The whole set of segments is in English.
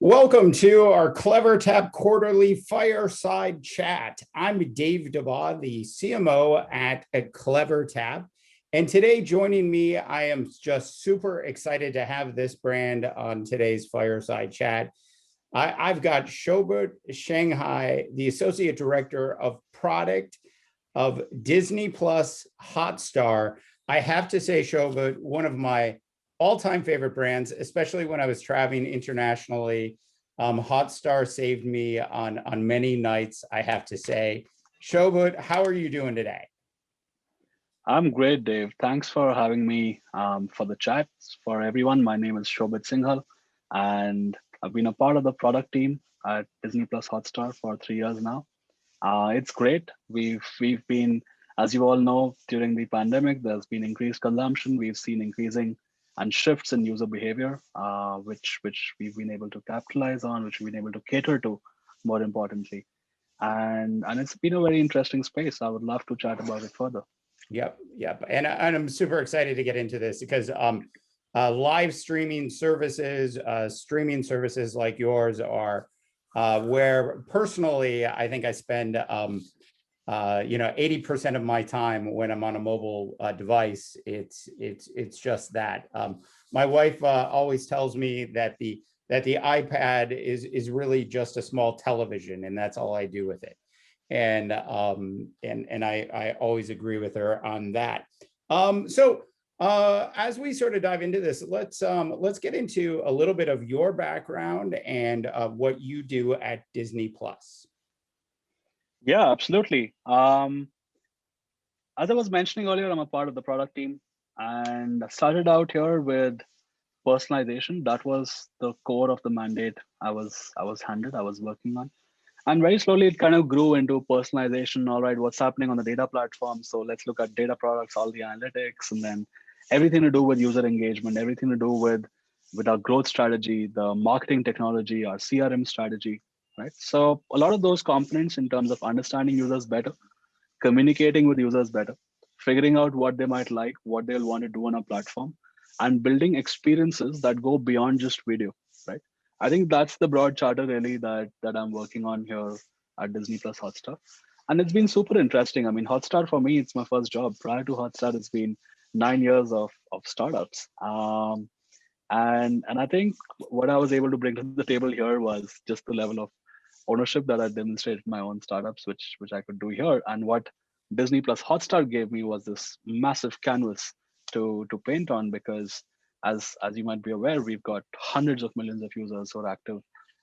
Welcome to our CleverTap quarterly fireside chat. I'm Dave Dabbah, the CMO at CleverTap. And today joining me, I am just super excited to have this brand on today's fireside chat. I've got Shobhit Singai, the Associate Director of Product of Disney Plus Hotstar. I have to say, Shobhit, one of my all-time favorite brands, especially when I was traveling internationally. Hotstar saved me on many nights, I have to say. Shobhit, how are you doing today? I'm great, Dave. Thanks for having me for the chat. For everyone, my name is Shobhit Singai, and I've been a part of the product team at Disney Plus Hotstar for 3 years now. It's great. We've been, as you all know, during the pandemic, there's been increased consumption. We've seen increasing and shifts in user behavior, which we've been able to capitalize on, which we've been able to cater to, more importantly. And it's been a very interesting space. I would love to chat about it further. Yep. And I'm super excited to get into this because live streaming services like yours are where personally, I think I spend 80% of my time when I'm on a mobile device. It's just that. My wife always tells me that the iPad is really just a small television, and that's all I do with it. And I always agree with her on that. As we sort of dive into this, let's get into a little bit of your background and what you do at Disney Plus. Yeah, absolutely. As I was mentioning earlier, I'm a part of the product team, and I started out here with personalization. That was the core of the mandate I was handed, I was working on. And very slowly it kind of grew into personalization. All right, what's happening on the data platform? So let's look at data products, all the analytics, and then everything to do with user engagement, everything to do with our growth strategy, the marketing technology, our CRM strategy, right? So a lot of those components in terms of understanding users better, communicating with users better, figuring out what they might like, what they'll want to do on our platform, and building experiences that go beyond just video, right? I think that's the broad charter really that I'm working on here at Disney Plus Hotstar. And it's been super interesting. I mean, Hotstar for me, it's my first job. Prior to Hotstar, it's been 9 years of startups. And I think what I was able to bring to the table here was just the level of ownership that I demonstrated in my own startups, which I could do here. And what Disney Plus Hotstar gave me was this massive canvas to paint on, because as you might be aware, we've got hundreds of millions of users who are active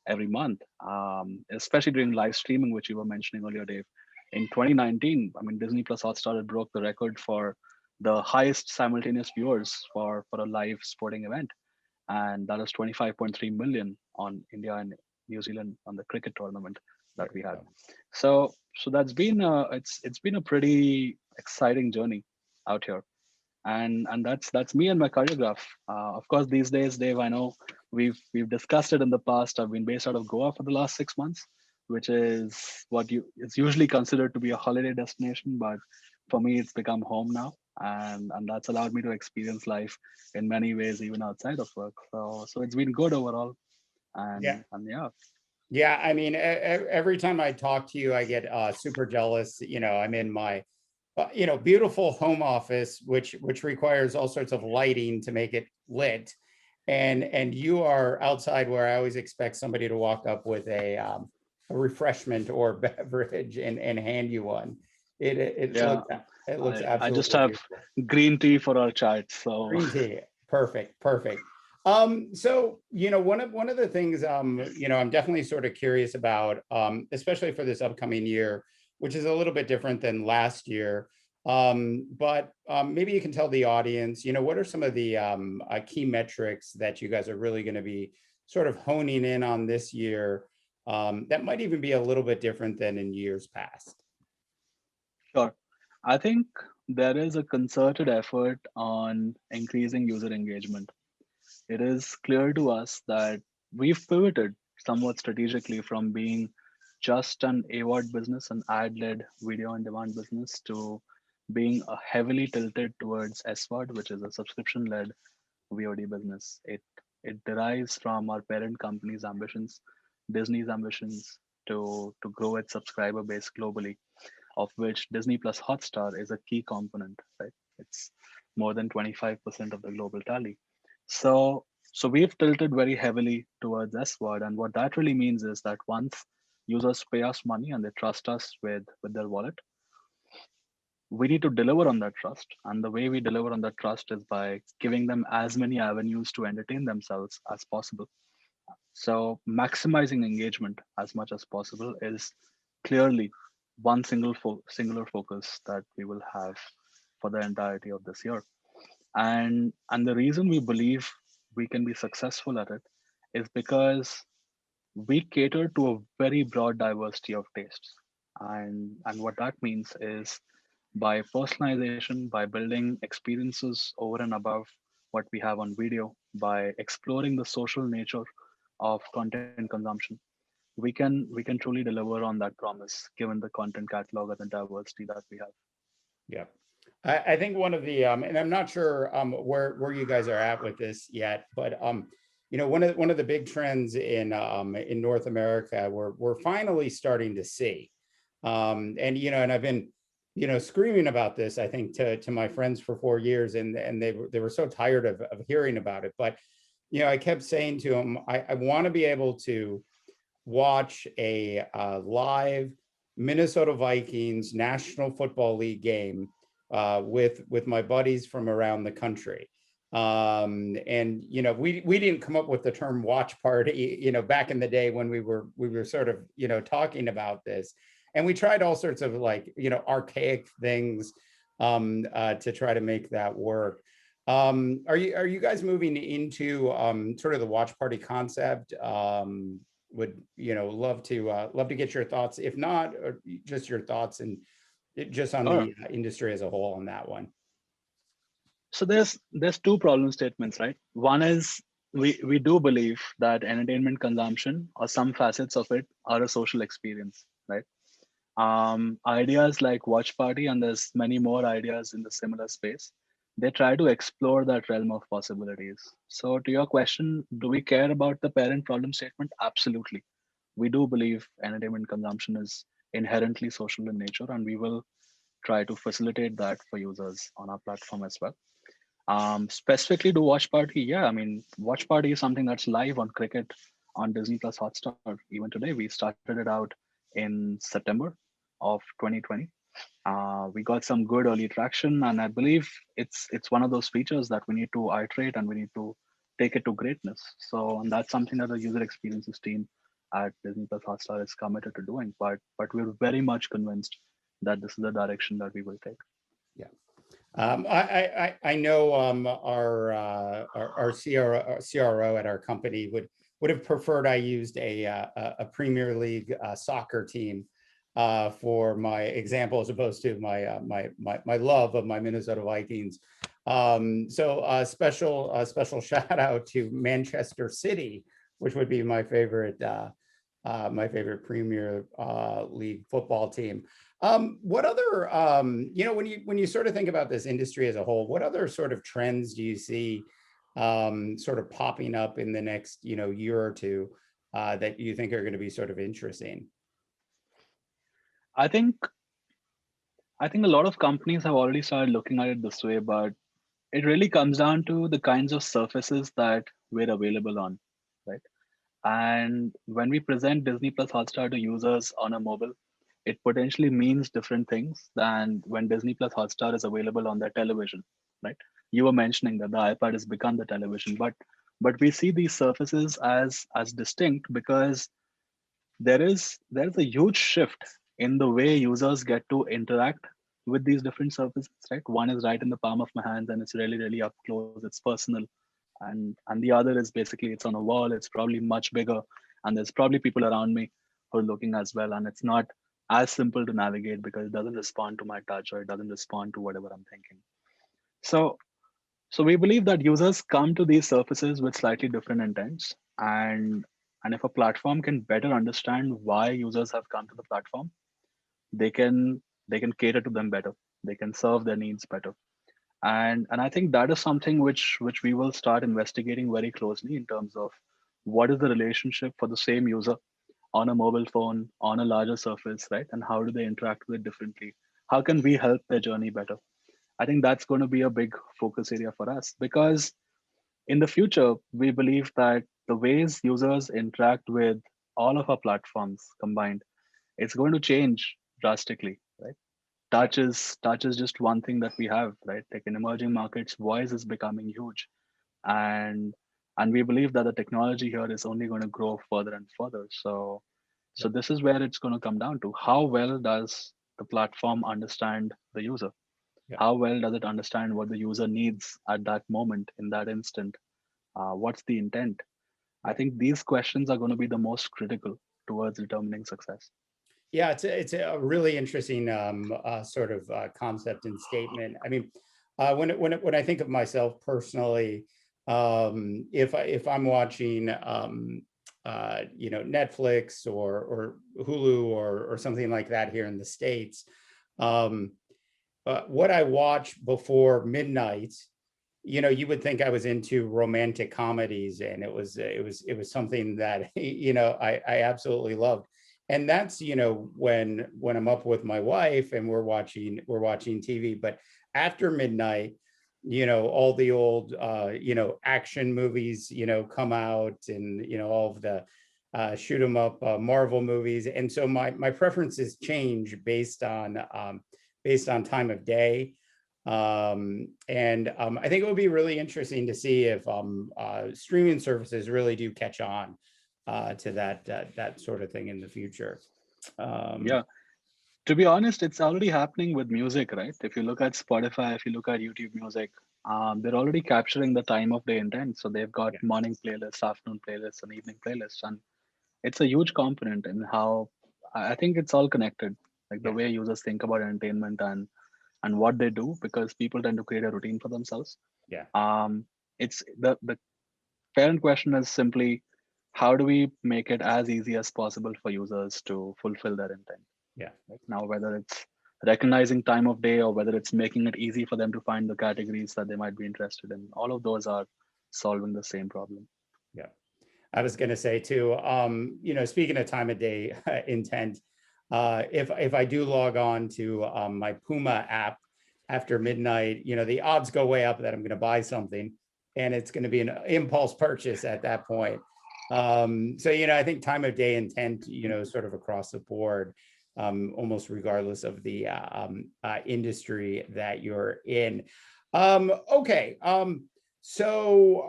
every month, especially during live streaming, which you were mentioning earlier, Dave. In 2019, I mean, Disney Plus Hotstar had broke the record for the highest simultaneous viewers for a live sporting event, and that was 25.3 million on India and New Zealand on the cricket tournament that we had. So that's been it's been a pretty exciting journey out here, and that's me and my career graph. Of course, these days, Dave, I know we've discussed it in the past. I've been based out of Goa for the last 6 months, which is it's usually considered to be a holiday destination, but for me, it's become home now, and that's allowed me to experience life in many ways, even outside of work. So it's been good overall, and yeah. Yeah, I mean, every time I talk to you, I get super jealous. I'm in my beautiful home office, which requires all sorts of lighting to make it lit, and you are outside where I always expect somebody to walk up with a refreshment or beverage and hand you one. Yeah, It looks I just absolutely have beautiful. green tea for our chat. So Green tea, perfect. So one of the things I'm definitely sort of curious about, especially for this upcoming year, which is a little bit different than last year. But maybe you can tell the audience, what are some of the key metrics that you guys are really going to be sort of honing in on this year, that might even be a little bit different than in years past? sure. I think there is a concerted effort on increasing user engagement. It is clear to us that we've pivoted somewhat strategically from being just an AVOD business, an ad-led video on demand business, to being a heavily tilted towards SVOD, which is a subscription-led VOD business. It derives from our parent company's ambitions, Disney's ambitions to grow its subscriber base globally, of which Disney plus Hotstar is a key component, right? It's more than 25% of the global tally. So we've tilted very heavily towards S word. And what that really means is that once users pay us money and they trust us with their wallet, we need to deliver on that trust. And the way we deliver on that trust is by giving them as many avenues to entertain themselves as possible. So maximizing engagement as much as possible is clearly one singular focus that we will have for the entirety of this year. And the reason we believe we can be successful at it is because we cater to a very broad diversity of tastes. And what that means is by personalization, by building experiences over and above what we have on video, by exploring the social nature of content consumption, we can truly deliver on that promise given the content catalog and the diversity that we have. Yeah. I think one of the and I'm not sure where you guys are at with this yet, but one of the big trends in North America we're finally starting to see, and I've been screaming about this, I think, to my friends for 4 years, and they were so tired of hearing about it. But I kept saying to them, I want to be able to watch a live Minnesota Vikings National Football League game with my buddies from around the country. And we didn't come up with the term watch party, back in the day when we were sort of talking about this, and we tried all sorts of archaic things to try to make that work. Are you guys moving into sort of the watch party concept? Would love to get your thoughts, if not, or just your thoughts and just on Sure. the industry as a whole on that one. So there's two problem statements, right? One is we do believe that entertainment consumption or some facets of it are a social experience, right? Ideas like watch party, and there's many more ideas in the similar space, they try to explore that realm of possibilities. So to your question, do we care about the parent problem statement? Absolutely. We do believe entertainment consumption is inherently social in nature, and we will try to facilitate that for users on our platform as well. Specifically to watch party, yeah, I mean, watch party is something that's live on cricket on Disney Plus Hotstar. Even today, we started it out in September of 2020. We got some good early traction, and I believe it's one of those features that we need to iterate and we need to take it to greatness. So, and that's something that the user experiences team at Disney Plus Hotstar is committed to doing. But we're very much convinced that this is the direction that we will take. Yeah. I know our CRO at our company would have preferred I used a Premier League soccer team for my example, as opposed to my love of my Minnesota Vikings. So special shout out to Manchester City, which would be my favorite Premier League football team. What other, when you sort of think about this industry as a whole, what other sort of trends do you see sort of popping up in the next, year or two that you think are going to be sort of interesting? I think I think a lot of companies have already started looking at it this way, but it really comes down to the kinds of surfaces that we're available on, right? And when we present Disney Plus Hotstar to users on a mobile, it potentially means different things than when Disney Plus Hotstar is available on their television, right? You were mentioning that the iPad has become the television, but we see these surfaces as distinct because there is a huge shift in the way users get to interact with these different surfaces, right? One is right in the palm of my hands and it's really up close, it's personal, and the other is basically it's on a wall, it's probably much bigger, and there's probably people around me who are looking as well, and it's not as simple to navigate because it doesn't respond to my touch or it doesn't respond to whatever I'm thinking. So so we believe that users come to these surfaces with slightly different intents, and if a platform can better understand why users have come to the platform, they can cater to them better, they can serve their needs better. And I think that is something which we will start investigating very closely in terms of what is the relationship for the same user on a mobile phone, on a larger surface, right? And how do they interact with it differently? How can we help their journey better? I think that's going to be a big focus area for us, because in the future, we believe that the ways users interact with all of our platforms combined, it's going to change drastically, right? Yeah. Touch is just one thing that we have, right? Like in emerging markets, voice is becoming huge, and and we believe that the technology here is only going to grow further and further. So Yeah. this is where it's going to come down to: how well does the platform understand the user? Yeah. How well does it understand what the user needs at that moment, in that instant? What's the intent? I Yeah. think these questions are going to be the most critical towards determining success. Yeah, it's a really interesting sort of concept and statement. I mean, when I think of myself personally, if I'm watching Netflix or Hulu or something like that here in the States, um, what I watch before midnight, you would think I was into romantic comedies, and it was something that I absolutely loved. And that's when I'm up with my wife and we're watching TV. But after midnight, all the old action movies come out, and all of the shoot 'em up Marvel movies. And so my preferences change based on time of day. And I think it will be really interesting to see if streaming services really do catch on to that sort of thing in the future. Yeah. To be honest, it's already happening with music, right? If you look at Spotify, if you look at YouTube Music, they're already capturing the time of day intent. So they've got Yeah, morning playlists, afternoon playlists, and evening playlists, and it's a huge component in how I think it's all connected, like the yeah, way users think about entertainment and what they do, because people tend to create a routine for themselves. yeah, Um, it's the parent question is simply, how do we make it as easy as possible for users to fulfill their intent? yeah, Right now, whether it's recognizing time of day or whether it's making it easy for them to find the categories that they might be interested in, all of those are solving the same problem. yeah. I was going to say too, speaking of time of day intent, if I do log on to my Puma app after midnight, the odds go way up that I'm going to buy something, and it's going to be an impulse purchase at that point. So I think time of day intent, sort of across the board, almost regardless of the industry that you're in. Okay. So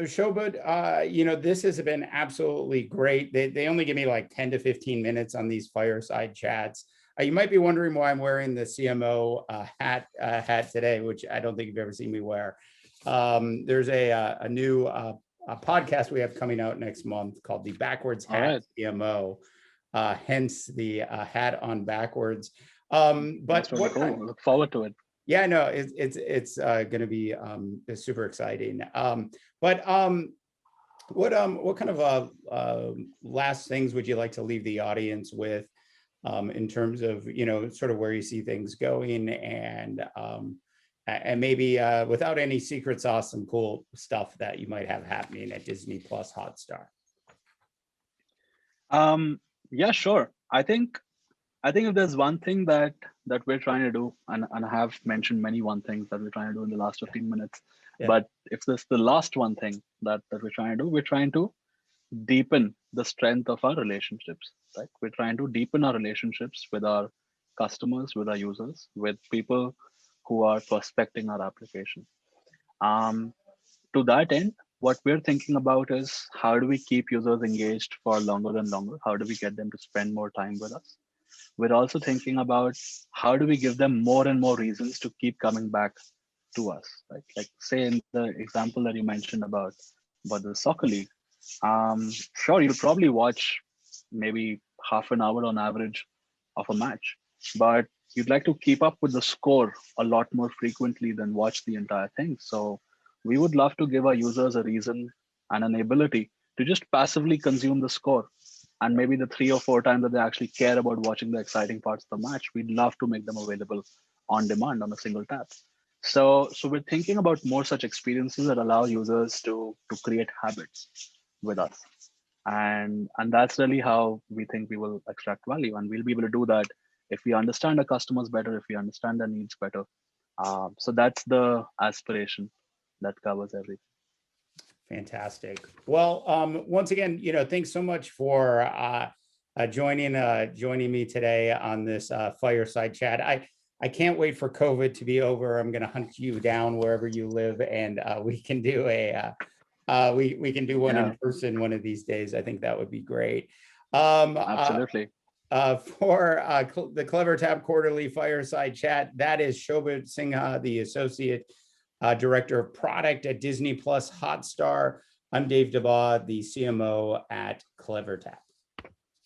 Shobhit, this has been absolutely great. They only give me like 10 to 15 minutes on these fireside chats. You might be wondering why I'm wearing the CMO hat today, which I don't think you've ever seen me wear. There's a new podcast we have coming out next month called the Backwards All Hat right, CMO, hence the hat on backwards. that's But really cool. Look forward to it. yeah, no, it's going to be super exciting. But what kind of last things would you like to leave the audience with in terms of sort of where you see things going, and maybe without any secret sauce, some cool stuff that you might have happening at Disney Plus Hotstar? Yeah, sure. I think if there's one thing that we're trying to do, and I have mentioned many one things that we're trying to do in the last 15 minutes, Yeah, but if this the last one thing that we're trying to do, we're trying to deepen the strength of our relationships, right? We're trying to deepen our relationships with our customers, with our users, with people who are prospecting our application. Um, to that end, what we're thinking about is, how do we keep users engaged for longer and longer? How do we get them to spend more time with us? We're also thinking about, how do we give them more and more reasons to keep coming back to us, right? Like, say in the example that you mentioned about the soccer league. Sure, you'll probably watch maybe half an hour on average of a match, but you'd like to keep up with the score a lot more frequently than watch the entire thing. So we would love to give our users a reason and an ability to just passively consume the score. And maybe the 3 or 4 times that they actually care about watching the exciting parts of the match, we'd love to make them available on demand on a single tap. So we're thinking about more such experiences that allow users to create habits with us. And that's really how we think we will extract value. And we'll be able to do that if we understand our customers better, if we understand their needs better. So that's the aspiration that covers everything. Fantastic. Well, once again, thanks so much for joining me today on this fireside chat. I can't wait for COVID to be over. I'm going to hunt you down wherever you live, and we can do we can do one in person one of these days. I think that would be great. Absolutely. For the CleverTap Quarterly Fireside Chat, that is Shobhit Singai, the Associate Director of Product at Disney Hotstar. I'm Dave Dabbah, the CMO at CleverTap.